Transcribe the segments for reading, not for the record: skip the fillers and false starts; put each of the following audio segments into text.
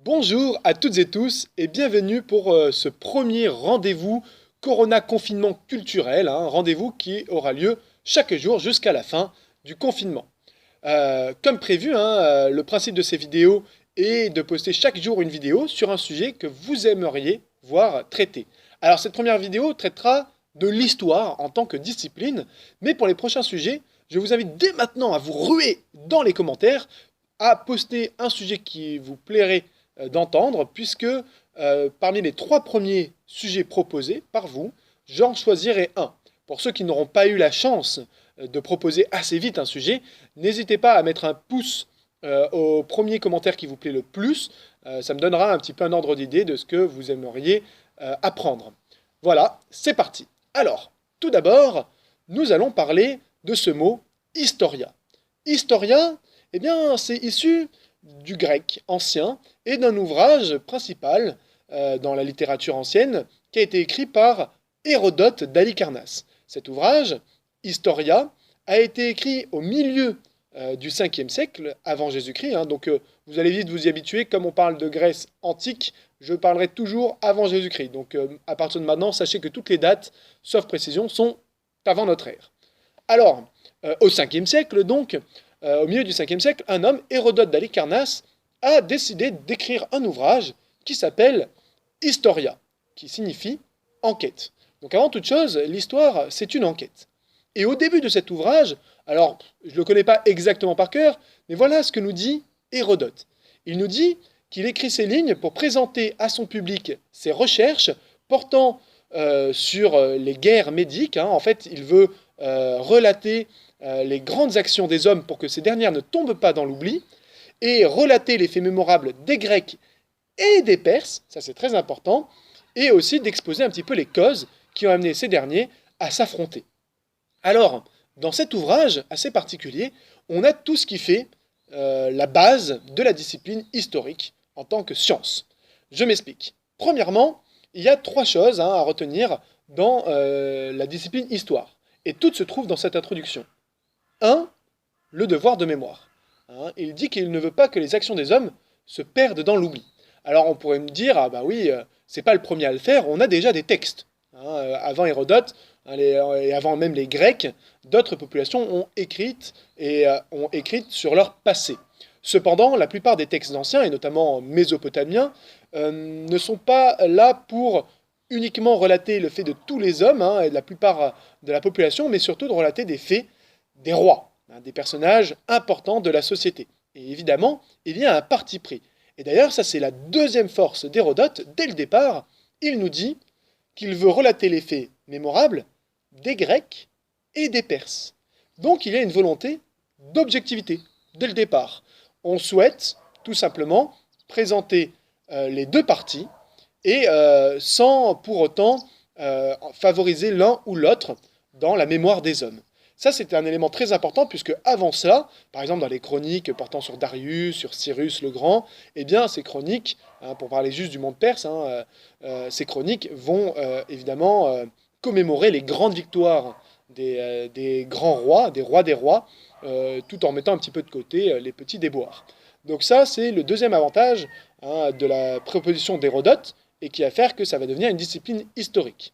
Bonjour à toutes et tous et bienvenue pour ce premier rendez-vous Corona confinement culturel, un rendez-vous qui aura lieu chaque jour jusqu'à la fin du confinement. Comme prévu, le principe de ces vidéos est de poster chaque jour une vidéo sur un sujet que vous aimeriez voir traité. Alors cette première vidéo traitera de l'histoire en tant que discipline, mais pour les prochains sujets, je vous invite dès maintenant à vous ruer dans les commentaires, à poster un sujet qui vous plairait d'entendre, puisque parmi les 3 premiers sujets proposés par vous, j'en choisirai un. Pour ceux qui n'auront pas eu la chance de proposer assez vite un sujet, n'hésitez pas à mettre un pouce au premier commentaire qui vous plaît le plus. Ça me donnera un petit peu un ordre d'idée de ce que vous aimeriez apprendre. Voilà, c'est parti. Alors, tout d'abord, nous allons parler de ce mot historia. Historia, eh bien, c'est issu du grec ancien et d'un ouvrage principal dans la littérature ancienne qui a été écrit par Hérodote d'Halicarnasse. Cet ouvrage, Historia, a été écrit au milieu du 5e siècle avant Jésus-Christ, donc vous allez vite vous y habituer, comme on parle de Grèce antique, je parlerai toujours avant Jésus-Christ. Donc à partir de maintenant, sachez que toutes les dates, sauf précision, sont avant notre ère. Alors, au 5e siècle, donc, au milieu du 5e siècle, un homme, Hérodote d'Halicarnasse, a décidé d'écrire un ouvrage qui s'appelle Historia, qui signifie enquête. Donc avant toute chose, l'histoire, c'est une enquête. Et au début de cet ouvrage, alors je ne le connais pas exactement par cœur, mais voilà ce que nous dit Hérodote. Il nous dit qu'il écrit ces lignes pour présenter à son public ses recherches portant sur les guerres médiques. En fait, il veut relater les grandes actions des hommes pour que ces dernières ne tombent pas dans l'oubli, et relater les faits mémorables des Grecs et des Perses, ça c'est très important, et aussi d'exposer un petit peu les causes qui ont amené ces derniers à s'affronter. Alors, dans cet ouvrage assez particulier, on a tout ce qui fait la base de la discipline historique en tant que science. Je m'explique. Premièrement, il y a 3 choses à retenir dans la discipline histoire, et toutes se trouvent dans cette introduction. 1. Le devoir de mémoire. Il dit qu'il ne veut pas que les actions des hommes se perdent dans l'oubli. Alors on pourrait me dire, ah bah oui, c'est pas le premier à le faire, on a déjà des textes. Avant Hérodote, et avant même les Grecs, d'autres populations ont écrit sur leur passé. Cependant, la plupart des textes anciens, et notamment mésopotamiens, ne sont pas là pour uniquement relater le fait de tous les hommes et de la plupart de la population, mais surtout de relater des faits des rois, des personnages importants de la société. Et évidemment, il y a un parti pris. Et d'ailleurs, ça c'est la deuxième force d'Hérodote. Dès le départ, il nous dit qu'il veut relater les faits mémorables des Grecs et des Perses. Donc il y a une volonté d'objectivité dès le départ. On souhaite tout simplement présenter les deux parties et sans pour autant favoriser l'un ou l'autre dans la mémoire des hommes. Ça, c'était un élément très important, puisque avant ça, par exemple dans les chroniques portant sur Darius, sur Cyrus le Grand, eh bien ces chroniques, pour parler juste du monde perse, ces chroniques vont évidemment commémorer les grandes victoires des grands rois, des rois, tout en mettant un petit peu de côté les petits déboires. Donc ça, c'est le deuxième avantage de la proposition d'Hérodote, et qui va faire que ça va devenir une discipline historique.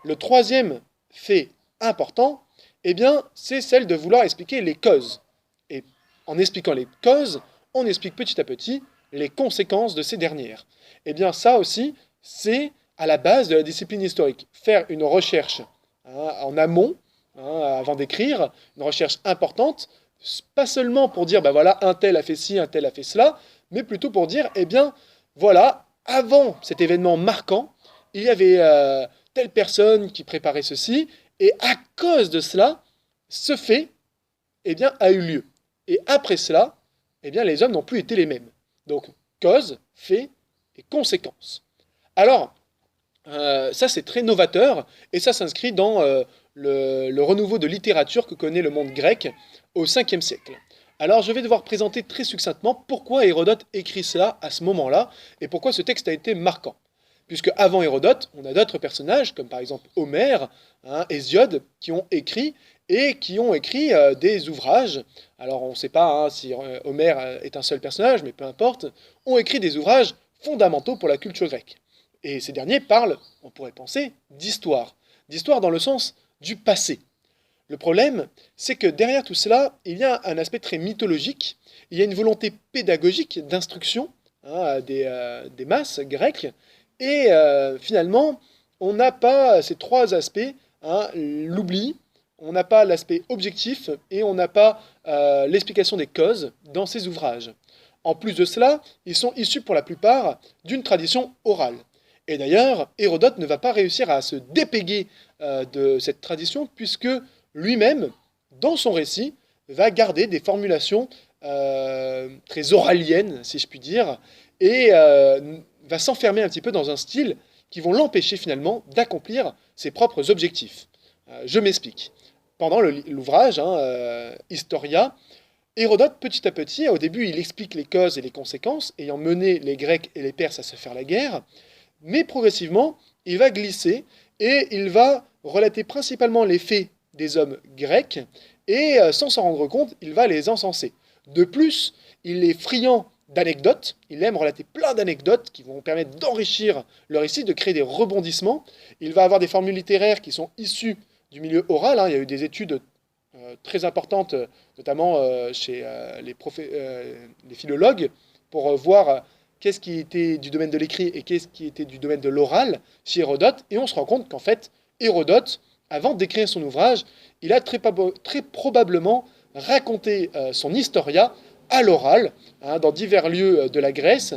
Le troisième fait important, eh bien, c'est celle de vouloir expliquer les causes. Et en expliquant les causes, on explique petit à petit les conséquences de ces dernières. Eh bien, ça aussi, c'est à la base de la discipline historique. Faire une recherche en amont, avant d'écrire, une recherche importante, pas seulement pour dire, ben voilà, un tel a fait ci, un tel a fait cela, mais plutôt pour dire, eh bien, voilà, avant cet événement marquant, il y avait telle personne qui préparait ceci, et à cause de cela, ce fait eh bien, a eu lieu. Et après cela, eh bien, les hommes n'ont plus été les mêmes. Donc, cause, fait et conséquence. Alors, ça c'est très novateur, et ça s'inscrit dans le renouveau de littérature que connaît le monde grec au 5e siècle. Alors, je vais devoir présenter très succinctement pourquoi Hérodote écrit cela à ce moment-là, et pourquoi ce texte a été marquant. Puisque avant Hérodote, on a d'autres personnages, comme par exemple Homère, Hésiode, qui ont écrit des ouvrages. Alors on ne sait pas si Homère est un seul personnage, mais peu importe, ont écrit des ouvrages fondamentaux pour la culture grecque. Et ces derniers parlent, on pourrait penser, d'histoire. D'histoire dans le sens du passé. Le problème, c'est que derrière tout cela, il y a un aspect très mythologique, il y a une volonté pédagogique d'instruction des masses grecques, et finalement, on n'a pas ces trois aspects, l'oubli, on n'a pas l'aspect objectif, et on n'a pas l'explication des causes dans ces ouvrages. En plus de cela, ils sont issus pour la plupart d'une tradition orale. Et d'ailleurs, Hérodote ne va pas réussir à se dépéguer de cette tradition, puisque lui-même, dans son récit, va garder des formulations très oraliennes, si je puis dire, et va s'enfermer un petit peu dans un style qui vont l'empêcher finalement d'accomplir ses propres objectifs. Je m'explique. Pendant l'ouvrage, Historia, Hérodote, petit à petit, au début, il explique les causes et les conséquences, ayant mené les Grecs et les Perses à se faire la guerre, mais progressivement, il va glisser et il va relater principalement les faits des hommes grecs, et sans s'en rendre compte, il va les encenser. De plus, il est friand d'anecdotes, il aime relater plein d'anecdotes qui vont permettre d'enrichir le récit, de créer des rebondissements. Il va avoir des formules littéraires qui sont issues du milieu oral, il y a eu des études très importantes, notamment chez les philologues, pour voir qu'est-ce qui était du domaine de l'écrit et qu'est-ce qui était du domaine de l'oral chez Hérodote, et on se rend compte qu'en fait, Hérodote, avant d'écrire son ouvrage, il a très probablement raconté son Historia à l'oral, dans divers lieux de la Grèce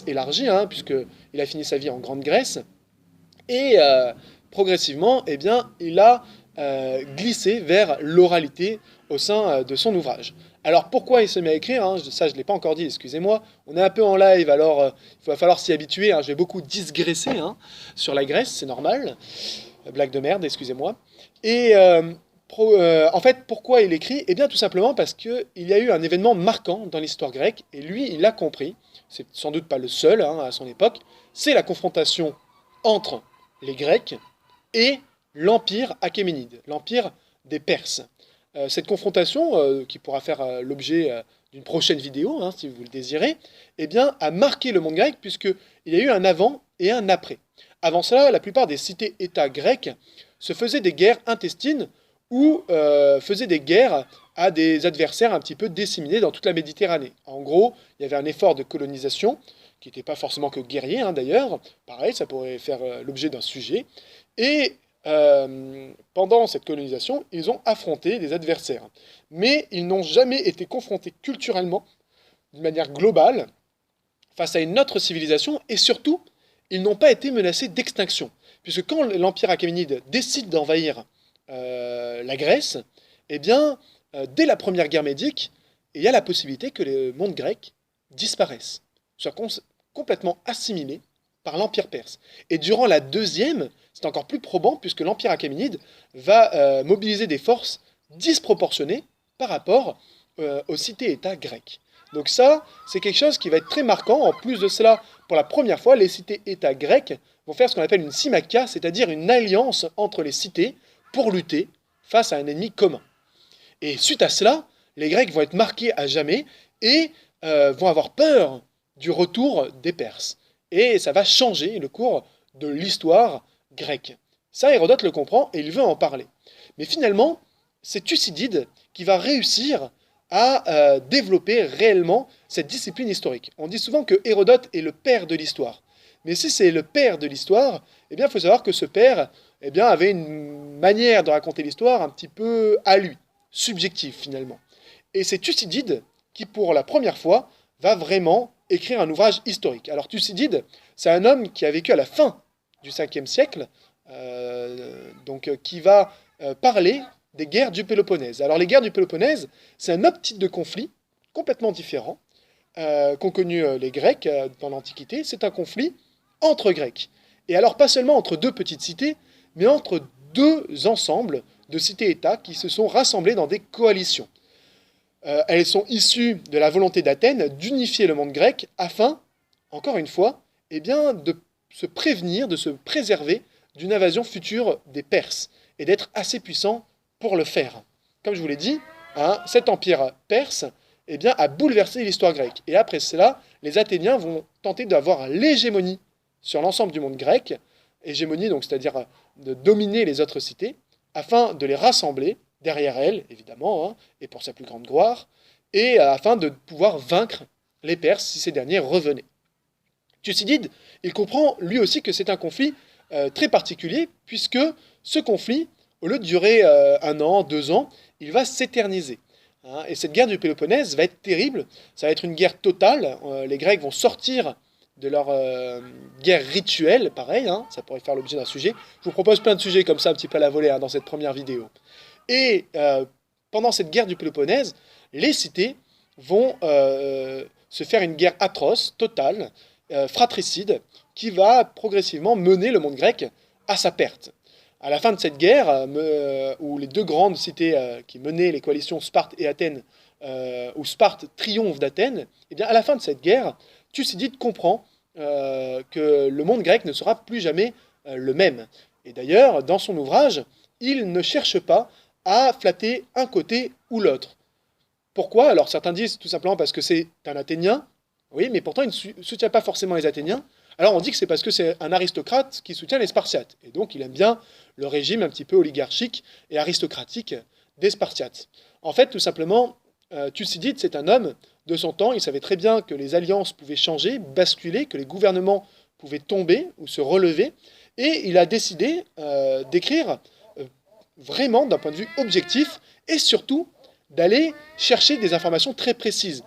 élargie, puisqu'il a fini sa vie en Grande Grèce, et progressivement, eh bien, il a glissé vers l'oralité au sein de son ouvrage. Alors pourquoi il se met à écrire, ça je ne l'ai pas encore dit, excusez-moi, on est un peu en live, alors il va falloir s'y habituer, je vais beaucoup digresser sur la Grèce, c'est normal, blague de merde, excusez-moi. Et en fait, pourquoi il écrit? Eh bien tout simplement parce qu'il y a eu un événement marquant dans l'histoire grecque, et lui il l'a compris, c'est sans doute pas le seul à son époque, c'est la confrontation entre les Grecs et l'Empire achéménide, l'Empire des Perses. Cette confrontation, qui pourra faire l'objet d'une prochaine vidéo, si vous le désirez, eh bien, a marqué le monde grec, puisqu'il y a eu un avant et un après. Avant cela, la plupart des cités-États grecques se faisaient des guerres intestines ou faisaient des guerres à des adversaires un petit peu disséminés dans toute la Méditerranée. En gros, il y avait un effort de colonisation, qui n'était pas forcément que guerrier d'ailleurs, pareil, ça pourrait faire l'objet d'un sujet, et pendant cette colonisation, ils ont affronté des adversaires. Mais ils n'ont jamais été confrontés culturellement, d'une manière globale, face à une autre civilisation, et surtout, ils n'ont pas été menacés d'extinction. Puisque quand l'Empire achéménide décide d'envahir la Grèce, eh bien, dès la première guerre médique, il y a la possibilité que le monde grec disparaisse, soit complètement assimilé par l'Empire perse. Et durant la deuxième, c'est encore plus probant puisque l'Empire achéménide va mobiliser des forces disproportionnées par rapport aux cités-États grecques. Donc ça, c'est quelque chose qui va être très marquant. En plus de cela, pour la première fois, les cités-États grecques vont faire ce qu'on appelle une symakia, c'est-à-dire une alliance entre les cités pour lutter face à un ennemi commun. Et suite à cela, les Grecs vont être marqués à jamais et vont avoir peur du retour des Perses. Et ça va changer le cours de l'histoire grecque. Ça, Hérodote le comprend et il veut en parler. Mais finalement, c'est Thucydide qui va réussir à développer réellement cette discipline historique. On dit souvent que Hérodote est le père de l'histoire. Mais si c'est le père de l'histoire, eh bien, il faut savoir que ce père avait une manière de raconter l'histoire un petit peu à lui, subjective finalement. Et c'est Thucydide qui, pour la première fois, va vraiment écrire un ouvrage historique. Alors Thucydide, c'est un homme qui a vécu à la fin du 5e siècle, qui va parler des guerres du Péloponnèse. Alors les guerres du Péloponnèse, c'est un autre type de conflit, complètement différent, qu'ont connu les Grecs dans l'Antiquité. C'est un conflit entre Grecs. Et alors pas seulement entre deux petites cités, mais entre deux ensembles de cités-États qui se sont rassemblés dans des coalitions. Elles sont issues de la volonté d'Athènes d'unifier le monde grec afin, encore une fois, de se prévenir, de se préserver d'une invasion future des Perses et d'être assez puissant pour le faire. Comme je vous l'ai dit, cet empire perse eh bien, a bouleversé l'histoire grecque. Et après cela, les Athéniens vont tenter d'avoir l'hégémonie sur l'ensemble du monde grec, hégémonie, donc c'est-à-dire de dominer les autres cités, afin de les rassembler derrière elles, évidemment, hein, et pour sa plus grande gloire, et afin de pouvoir vaincre les Perses si ces derniers revenaient. Thucydide, il comprend lui aussi que c'est un conflit très particulier, puisque ce conflit, au lieu de durer 1 an, 2 ans, il va s'éterniser. Hein, et cette guerre du Péloponnèse va être terrible, ça va être une guerre totale, les Grecs vont sortir de leur guerre rituelle, pareil, hein, ça pourrait faire l'objet d'un sujet. Je vous propose plein de sujets comme ça, un petit peu à la volée, hein, dans cette première vidéo. Et pendant cette guerre du Péloponnèse, les cités vont se faire une guerre atroce, totale, fratricide, qui va progressivement mener le monde grec à sa perte. À la fin de cette guerre, où les deux grandes cités qui menaient les coalitions Sparte et Athènes, où Sparte triomphe d'Athènes, eh bien à la fin de cette guerre, Thucydide comprend que le monde grec ne sera plus jamais le même. Et d'ailleurs, dans son ouvrage, il ne cherche pas à flatter un côté ou l'autre. Pourquoi? Alors certains disent tout simplement parce que c'est un Athénien, oui, mais pourtant il ne soutient pas forcément les Athéniens. Alors on dit que c'est parce que c'est un aristocrate qui soutient les Spartiates, et donc il aime bien le régime un petit peu oligarchique et aristocratique des Spartiates. En fait, tout simplement, Thucydide, c'est un homme de son temps, il savait très bien que les alliances pouvaient changer, basculer, que les gouvernements pouvaient tomber ou se relever, et il a décidé d'écrire vraiment d'un point de vue objectif, et surtout d'aller chercher des informations très précises.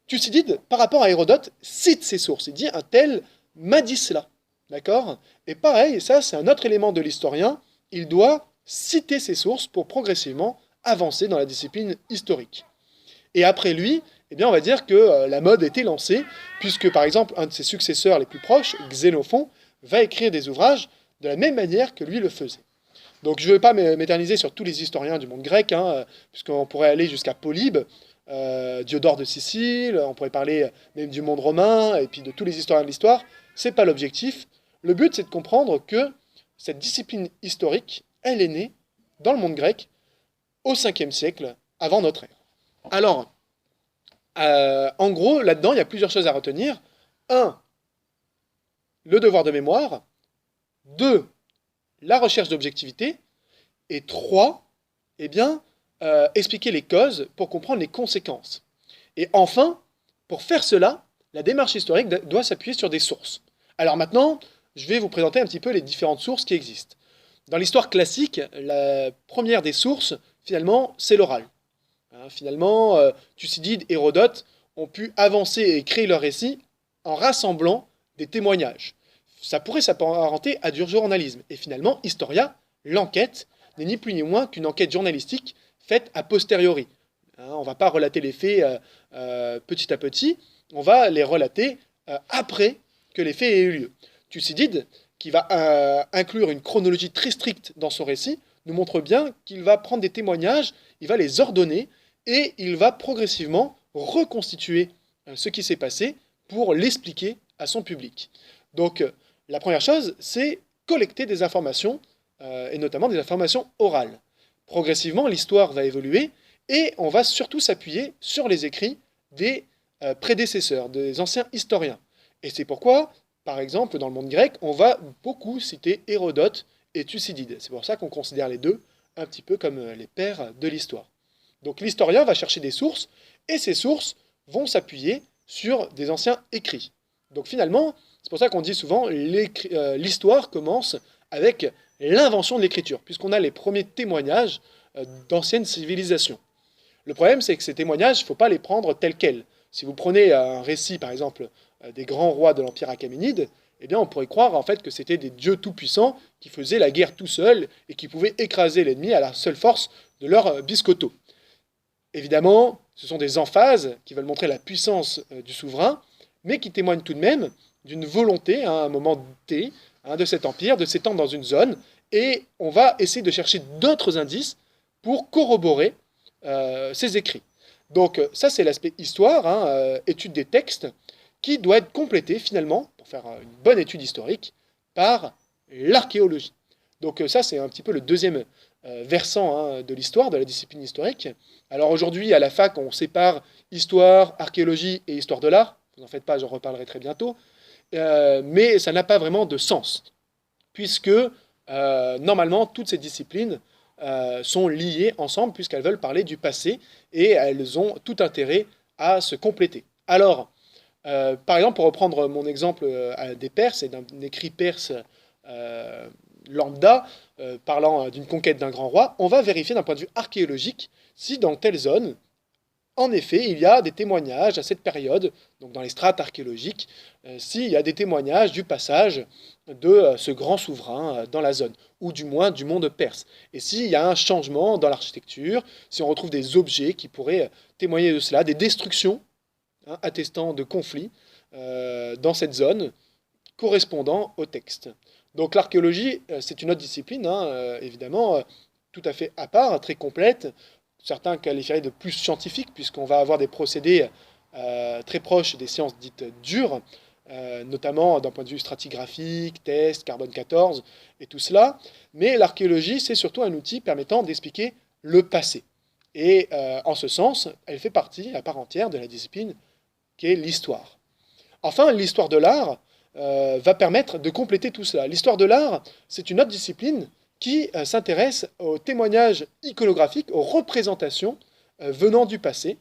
Thucydide, par rapport à Hérodote, cite ses sources. Il dit un tel m'a dit cela. D'accord? Et pareil, ça c'est un autre élément de l'historien, il doit citer ses sources pour progressivement avancer dans la discipline historique. Et après lui, eh bien, on va dire que la mode était lancée, puisque par exemple un de ses successeurs les plus proches, Xénophon, va écrire des ouvrages de la même manière que lui le faisait. Donc je ne vais pas m'éterniser sur tous les historiens du monde grec, hein, puisqu'on pourrait aller jusqu'à Polybe, Diodore de Sicile, on pourrait parler même du monde romain, et puis de tous les historiens de l'histoire. Ce n'est pas l'objectif. Le but, c'est de comprendre que cette discipline historique, elle est née dans le monde grec au 5e siècle avant notre ère. Alors, en gros, là-dedans, il y a plusieurs choses à retenir. 1. Le devoir de mémoire. 2. La recherche d'objectivité. Et 3. Eh bien, expliquer les causes pour comprendre les conséquences. Et enfin, pour faire cela, la démarche historique doit s'appuyer sur des sources. Alors maintenant, je vais vous présenter un petit peu les différentes sources qui existent. Dans l'histoire classique, la première des sources, finalement, c'est l'oral. Finalement, Thucydide et Hérodote ont pu avancer et créer leur récit en rassemblant des témoignages. Ça pourrait s'apparenter à du journalisme. Et finalement, Historia, l'enquête, n'est ni plus ni moins qu'une enquête journalistique faite a posteriori. On ne va pas relater les faits petit à petit, on va les relater après que les faits aient eu lieu. Thucydide, qui va inclure une chronologie très stricte dans son récit, nous montre bien qu'il va prendre des témoignages, il va les ordonner, et il va progressivement reconstituer ce qui s'est passé pour l'expliquer à son public. Donc la première chose, c'est collecter des informations, et notamment des informations orales. Progressivement, l'histoire va évoluer, et on va surtout s'appuyer sur les écrits des prédécesseurs, des anciens historiens. Et c'est pourquoi, par exemple, dans le monde grec, on va beaucoup citer Hérodote et Thucydide. C'est pour ça qu'on considère les deux un petit peu comme les pères de l'histoire. Donc l'historien va chercher des sources, et ces sources vont s'appuyer sur des anciens écrits. Donc finalement, c'est pour ça qu'on dit souvent l'histoire commence avec l'invention de l'écriture, puisqu'on a les premiers témoignages d'anciennes civilisations. Le problème, c'est que ces témoignages, il ne faut pas les prendre tels quels. Si vous prenez un récit, par exemple, des grands rois de l'Empire achéménide, eh bien, on pourrait croire en fait que c'était des dieux tout-puissants qui faisaient la guerre tout seuls et qui pouvaient écraser l'ennemi à la seule force de leur biscotto. Évidemment, ce sont des emphases qui veulent montrer la puissance du souverain, mais qui témoignent tout de même d'une volonté, à un moment T, de cet empire, de s'étendre dans une zone, et on va essayer de chercher d'autres indices pour corroborer ces écrits. Donc ça, c'est l'aspect histoire, étude des textes, qui doit être complété finalement, pour faire une bonne étude historique, par l'archéologie. Donc ça, c'est un petit peu le deuxième versants de l'histoire, de la discipline historique. Alors aujourd'hui, à la fac, on sépare histoire, archéologie et histoire de l'art. Vous n'en faites pas, j'en reparlerai très bientôt. Mais ça n'a pas vraiment de sens, puisque normalement, toutes ces disciplines sont liées ensemble, puisqu'elles veulent parler du passé, et elles ont tout intérêt à se compléter. Alors, par exemple, pour reprendre mon exemple des Perses et d'un écrit perse lambda, parlant d'une conquête d'un grand roi, on va vérifier d'un point de vue archéologique si dans telle zone, en effet, il y a des témoignages à cette période, donc dans les strates archéologiques, s'il y a des témoignages du passage de ce grand souverain dans la zone, ou du moins du monde perse. Et s'il y a un changement dans l'architecture, si on retrouve des objets qui pourraient témoigner de cela, des destructions attestant de conflits dans cette zone, correspondant au texte. Donc l'archéologie, c'est une autre discipline, évidemment, tout à fait à part, très complète. Certains qualifieraient de plus scientifique, puisqu'on va avoir des procédés très proches des sciences dites dures, notamment d'un point de vue stratigraphique, test, carbone 14 et tout cela. Mais l'archéologie, c'est surtout un outil permettant d'expliquer le passé. Et en ce sens, elle fait partie à part entière de la discipline qui est l'histoire. Enfin, l'histoire de l'art va permettre de compléter tout cela. L'histoire de l'art, c'est une autre discipline qui s'intéresse aux témoignages iconographiques, aux représentations venant du passé,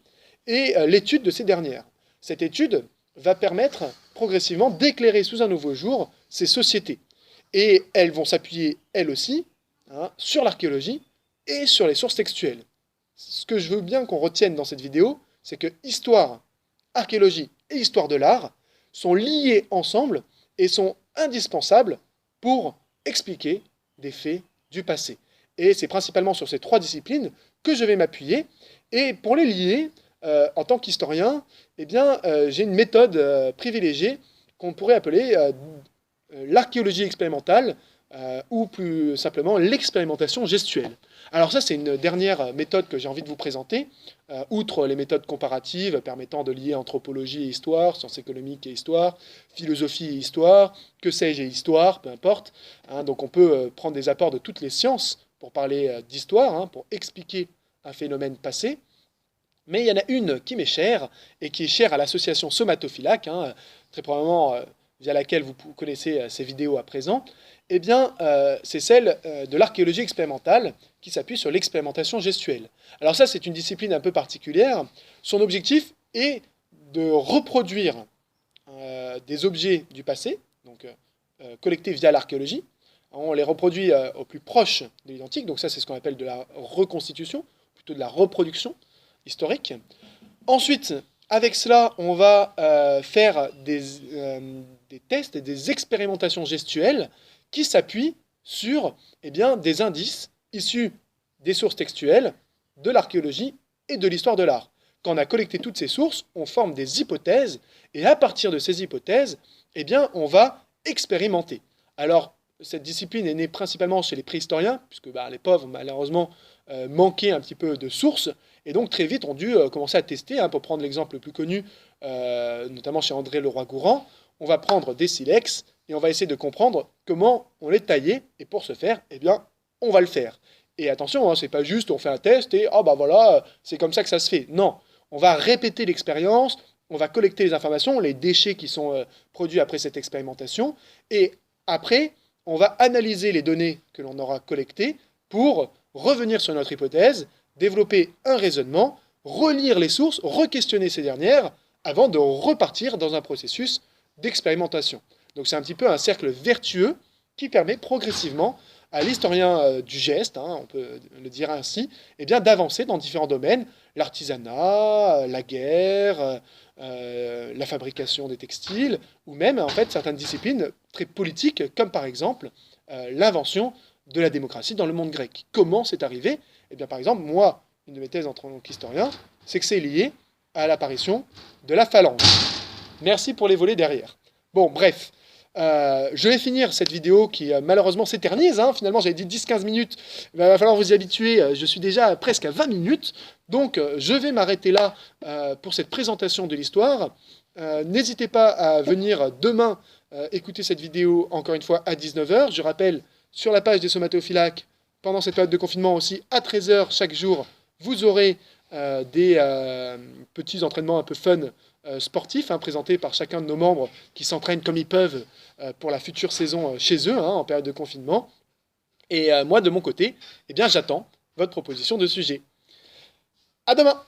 et l'étude de ces dernières. Cette étude va permettre progressivement d'éclairer sous un nouveau jour ces sociétés. Et elles vont s'appuyer, elles aussi, sur l'archéologie et sur les sources textuelles. Ce que je veux bien qu'on retienne dans cette vidéo, c'est que histoire, archéologie et histoire de l'art sont liés ensemble et sont indispensables pour expliquer des faits du passé. Et c'est principalement sur ces trois disciplines que je vais m'appuyer. Et pour les lier, en tant qu'historien, eh bien, j'ai une méthode privilégiée qu'on pourrait appeler l'archéologie expérimentale, ou plus simplement l'expérimentation gestuelle. Alors ça, c'est une dernière méthode que j'ai envie de vous présenter, outre les méthodes comparatives permettant de lier anthropologie et histoire, sciences économiques et histoire, philosophie et histoire, que sais-je et histoire, peu importe. Donc on peut prendre des apports de toutes les sciences pour parler d'histoire, pour expliquer un phénomène passé. Mais il y en a une qui m'est chère, et qui est chère à l'association Somatophilac, très probablement via laquelle vous connaissez ces vidéos à présent. Eh bien, c'est celle de l'archéologie expérimentale qui s'appuie sur l'expérimentation gestuelle. Alors ça, c'est une discipline un peu particulière. Son objectif est de reproduire des objets du passé, donc collectés via l'archéologie. On les reproduit au plus proche de l'identique, donc ça, c'est ce qu'on appelle de la reconstitution, plutôt de la reproduction historique. Ensuite, avec cela, on va faire des tests et des expérimentations gestuelles qui s'appuient sur des indices issus des sources textuelles, de l'archéologie et de l'histoire de l'art. Quand on a collecté toutes ces sources, on forme des hypothèses, et à partir de ces hypothèses, on va expérimenter. Alors, cette discipline est née principalement chez les préhistoriens, puisque les pauvres, malheureusement, manquaient un petit peu de sources, et donc très vite ont dû commencer à tester. Pour prendre l'exemple le plus connu, notamment chez André Leroy-Gourhan, on va prendre des silex, et on va essayer de comprendre comment on les taillait, et pour ce faire, on va le faire. Et attention, c'est pas juste on fait un test et voilà, c'est comme ça que ça se fait. Non, on va répéter l'expérience, on va collecter les informations, les déchets qui sont produits après cette expérimentation, et après, on va analyser les données que l'on aura collectées pour revenir sur notre hypothèse, développer un raisonnement, relire les sources, re-questionner ces dernières, avant de repartir dans un processus d'expérimentation. Donc c'est un petit peu un cercle vertueux qui permet progressivement à l'historien du geste, on peut le dire ainsi, d'avancer dans différents domaines, l'artisanat, la guerre, la fabrication des textiles, ou même certaines disciplines très politiques, comme par exemple l'invention de la démocratie dans le monde grec. Comment c'est arrivé ? Par exemple, moi, une de mes thèses en tant qu'historien, c'est que c'est lié à l'apparition de la phalange. Merci pour les volets derrière. Bon, bref. Je vais finir cette vidéo qui malheureusement s'éternise. Finalement, j'avais dit 10-15 minutes. Il va falloir vous y habituer. Je suis déjà presque à 20 minutes. Donc, je vais m'arrêter là pour cette présentation de l'histoire. N'hésitez pas à venir demain écouter cette vidéo, encore une fois, à 19 h. Je rappelle, sur la page des somatophilacs, pendant cette période de confinement aussi, à 13 heures chaque jour, vous aurez des petits entraînements un peu fun sportifs, hein, présentés par chacun de nos membres qui s'entraînent comme ils peuvent pour la future saison chez eux, hein, en période de confinement. Et moi, de mon côté, eh bien, j'attends votre proposition de sujet. À demain!